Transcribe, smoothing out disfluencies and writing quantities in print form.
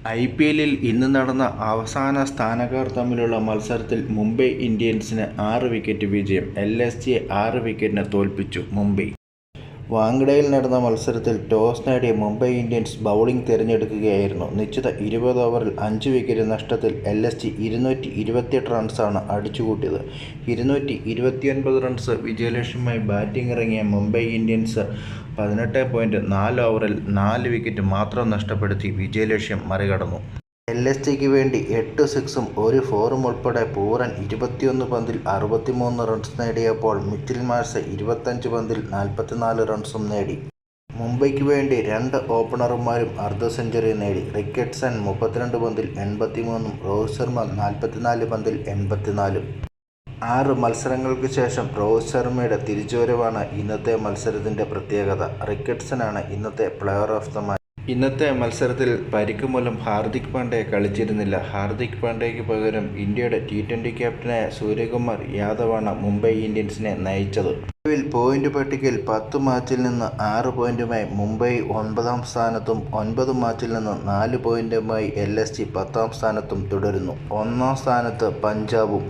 IPL-ൽ ഇന്ന് നടന്ന അവസാന സ്ഥാനക്കാർ തമ്മിലുള്ള മത്സരത്തിൽ മുംബൈ ഇന്ത്യൻസിന് 6 വിക്കറ്റ് വിജയം. LSGയെ 6 വിക്കറ്റിന് തോൽപ്പിച്ചു മുംബൈ. വാങ്ഖഡയിൽ നടന്ന മത്സരത്തിൽ ടോസ് നേടിയ മുംബൈ ഇന്ത്യൻസ് ബൗളിംഗ് തിരഞ്ഞെടുക്കുകയായിരുന്നു. നിശ്ചിത 20 ഓവറിൽ 5 വിക്കറ്റ് നഷ്ടത്തിൽ LSG 228 റൺസാണ് അടിച്ചുകൂട്ടിയത്. 229 റൺസ് വിജയലക്ഷ്യവുമായി ബാറ്റിംഗിനിറങ്ങിയ മുംബൈ ഇന്ത്യൻസ് 18.4 ഓവറിൽ 4 വിക്കറ്റ് മാത്രം നഷ്ടപ്പെടുത്തി വിജയലക്ഷ്യം മറികടന്നു. LSGക്ക് വേണ്ടി 8 സിക്സും 1 ഫോറും ഉൾപ്പെടെ പൂരൻ 21 പന്തിൽ 63 റൺസ് നേടിയപ്പോൾ മിച്ചൽ മാർഷ് 25 പന്തിൽ 44 റൺസും നേടി. മുംബൈക്ക് വേണ്ടി 2 ഓപ്പണർമാരും അർദ്ധ സെഞ്ചുറി നേടി. റിക്കർഡ്സൺ 32 പന്തിൽ 83ഉം രോഹിത് ശർമ്മ 44 പന്തിൽ 84ഉം. 6 മത്സരങ്ങൾക്ക് ശേഷം രോഹിത് ശർമ്മയുടെ തിരിച്ചുവരവാണ് ഇന്നത്തെ മത്സരത്തിൻ്റെ പ്രത്യേകത. റിക്കർഡ്സനാണ് ഇന്നത്തെ പ്ലെയർ ഓഫ് ദ മാച്ച്. ഇന്നത്തെ മത്സരത്തിൽ പരിക്ക് മൂലം ഹാർദിക് പാണ്ഡ്യ കളിച്ചിരുന്നില്ല. ഹാർദിക് പാണ്ഡ്യയ്ക്ക് പകരം ഇന്ത്യയുടെ T20 ക്യാപ്റ്റനായ സൂര്യകുമാർ യാദവാണ് മുംബൈ ഇന്ത്യൻസിനെ നയിച്ചത്. നിലവിൽ പോയിന്റ് പട്ടികയിൽ 10 മാച്ചിൽ നിന്ന് 6 പോയിന്റുമായി മുംബൈ 9ാം സ്ഥാനത്തും 9 മാച്ചിൽ നിന്ന് 4 പോയിന്റുമായി LSG 10ാം സ്ഥാനത്തും തുടരുന്നു. 1ാം സ്ഥാനത്ത് പഞ്ചാബും